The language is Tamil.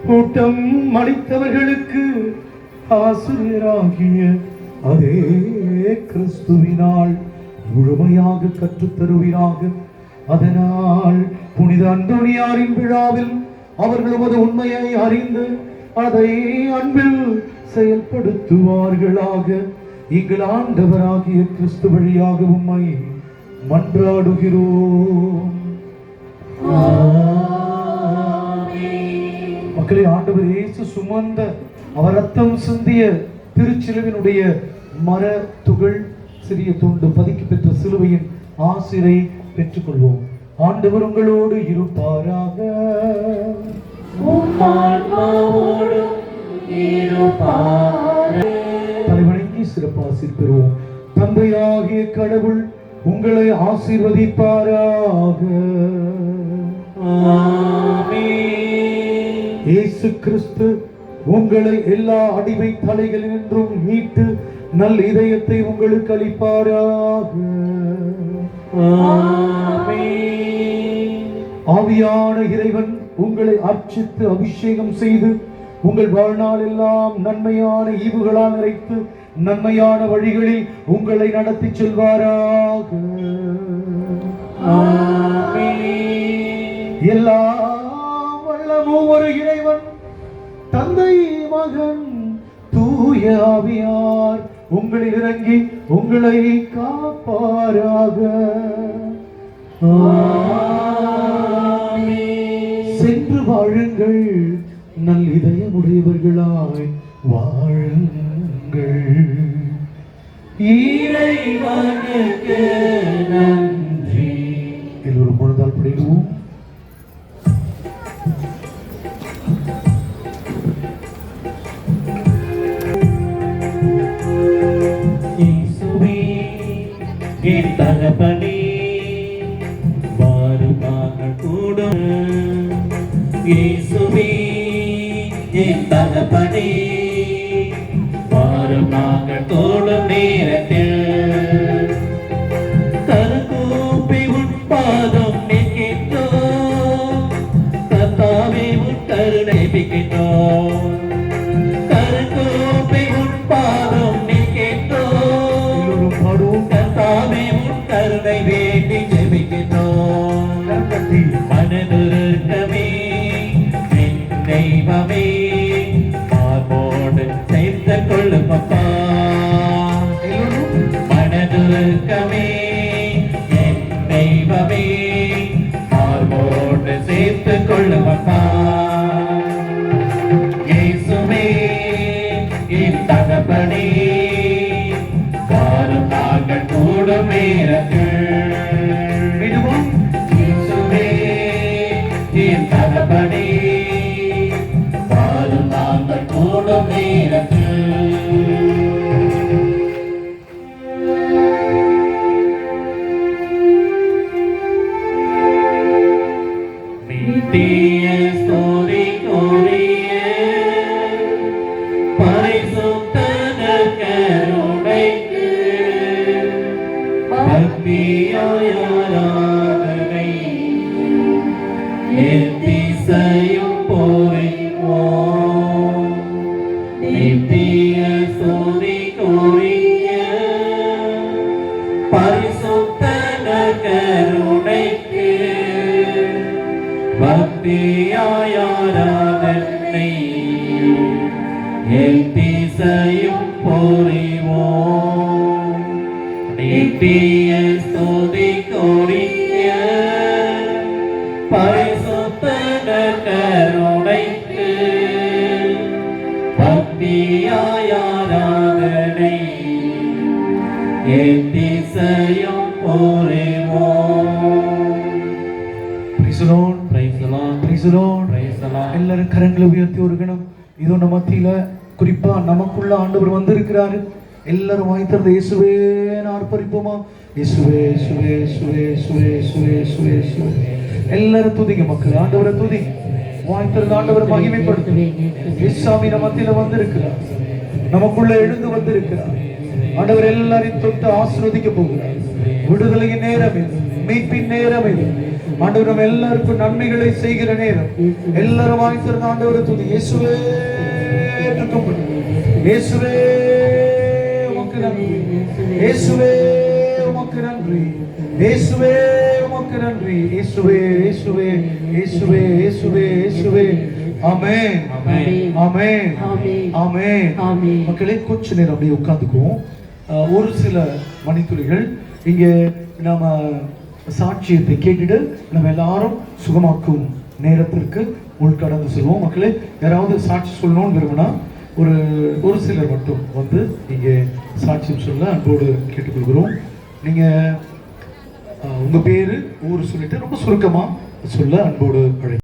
கூட்டம் அளித்தவர்களுக்கு ஆசிரியராகிய அதே கிறிஸ்துவினால் முழுமையாக கற்றுத்தருவீராக. அதனால் புனித அந்தோனியாரின் விழாவில் அவர்கள் உமது உண்மையை அறிந்து அதை அன்பில் செயல்படுத்துவார்களாக. எங்கள் ஆண்டவராகிய கிறிஸ்து வழியாக உம்மை மன்றாடுகிறோம். மக்களே, ஆண்டவர் இயேசு சுமந்த அவர் ரத்தம் சிந்திய திருச்சிலுவினுடைய மர துகள் சிறிய துண்டு பதிக்கு பெற்ற சிலுவையின் ஆசிரை பெற்றுக் கொள்வோம். ஆண்டவர் உங்களோடு இருப்பாராக. தலைவணங்கி சிறப்பாசிர் பெறுவோம். தந்தையாகிய கடவுள் உங்களை ஆசீர்வதிப்பாராக. இயேசு கிறிஸ்து உங்களை எல்லா அடிமை தலைகளினின்றும் மீட்டு நல் இதயத்தை உங்களுக்கு அளிப்பாராக. ஆவியான இறைவன் உங்களை அர்ச்சித்து அபிஷேகம் செய்து உங்கள் வாழ்நாள் எல்லாம் நன்மையான ஈவுகளால் நிறைத்து நன்மையான வழிகளில் உங்களை நடத்தி செல்வாராக. எல்லா வல்லமும் ஒரு இறைவன் தந்தை மகன் தூய ஆவியார் உங்களில் இறங்கி உங்களை காப்பாராக. சென்று வாழுங்கள், நல் இதயமுடையவர்களாய் வாழுங்கள். இறைவனுக்கு நன்றி. எல்லோரும் பொழுதால் படிடுவோம். தகப்பனே வாருமாக கூடும். இயேசுவே என் தகப்பனே வாருமாக கூடும் நேரத்தில் கருக்கூப்பி உட்பாதம் நிற்கின்றோம். கர்த்தாவே உன் கருணை பிக்கின்றோம். கருக்கூப்பி உட்பாதம் நிற்கின்றோம். கர்த்தாவே கருணை வேண்டி ஜெபிக்கின்றோம். மனதுருக்கமே என் தெய்வமே மார்போடு சேர்த்து கொள்ளும் அப்பா. மனதுருக்கமே என் தெய்வமே மார்போடு சேர்த்து கொள்ளும் அப்பா. இயேசுவே என் தகப்பனே வாரும் நாங்கள் கூடும் நேரத்தில். இயேசுவே என் தகப்பனே வாரும் நாங்கள் கூடும் நேரத்தில். நித்திய ஸ்தோரி கோரிய பரிசுத்த கருணைக்கு பக்தியாய் ஆராதனை எத்திசையும் போரிடுவோம். நித்திய ஸ்தோரி கோரிய பரிசுத்த கருணைக்கு பக்தியாய் ஆராதனை எத்திசையும் போரிடுவோம். நித்திய ஸ்துதி கோரிய பரிசுத்த கருணைக்கு பக்தியாய் ஆராதனை எத்திசையும் போரிடுவோம். எல்லாரும் கரங்களை உயர்த்தி ஒரு கணம். இதோ நம்ம மத்தியில குறிப்பா நமக்குள்ள ஆண்டவர் வந்திருக்கிறாரு. எல்லாரும் வாய்த்திருந்த இயேசுவே ஆர்ப்பரிப்போமா. இயேசுவே இயேசுவே இயேசுவே இயேசுவே இயேசுவே இயேசுவே இயேசுவே. எல்லாரும் துதிங்க மக்கள், ஆண்டவரை துதிங்க. வாய்த்திருந்த ஆண்டவரை மகிமைப்படுத்துங்க. இயேசுசாமி நம்ம மத்தியில வந்திருக்கிறார், நமக்குள்ள எழுந்து வந்திருக்கிறார். ஆண்டவர் எல்லாரையும் தொட்டு ஆசீர்வதிக்க போகிறார். விடுதலையின் நேரம் இது, மீட்பின் நேரம் இது. ஆண்டவர் நம்ம எல்லாருக்கும் நன்மைகளை செய்கிற நேரம். எல்லாரும் வாய் திறந்து ஆண்டவரை துதி. இயேசுவே இயேசுவே உமக்கு நன்றி. இயேசுவே உமக்கு நன்றி. இயேசுவே உமக்கு நன்றி. இயேசுவே இயேசுவே இயேசுவே இயேசுவே இயேசுவே. ஆமென் ஆமென் ஆமென். மக்களே, கொஞ்ச நேரம் அப்படியே உட்கார்ந்துக்குவோம். ஒரு சில மணித்துளிகள் இங்கே நாம சாட்சியத்தை கேட்டுட்டு நம்ம எல்லாரும் சுகமாக்கும் நேரத்திற்கு உள்கடந்து செல்வோம். மக்களே, யாராவது சாட்சி சொல்லணும்னு விரும்பினா ஒரு சிலர் மட்டும் வந்து இங்கே சாட்சியம் சொல்ல அன்போடு கேட்டுக்கொள்கிறோம். நீங்க உங்க பேரு ஊர் சொல்லிட்டு ரொம்ப சுருக்கமா சொல்ல அன்போடு அழைக்கிறோம்.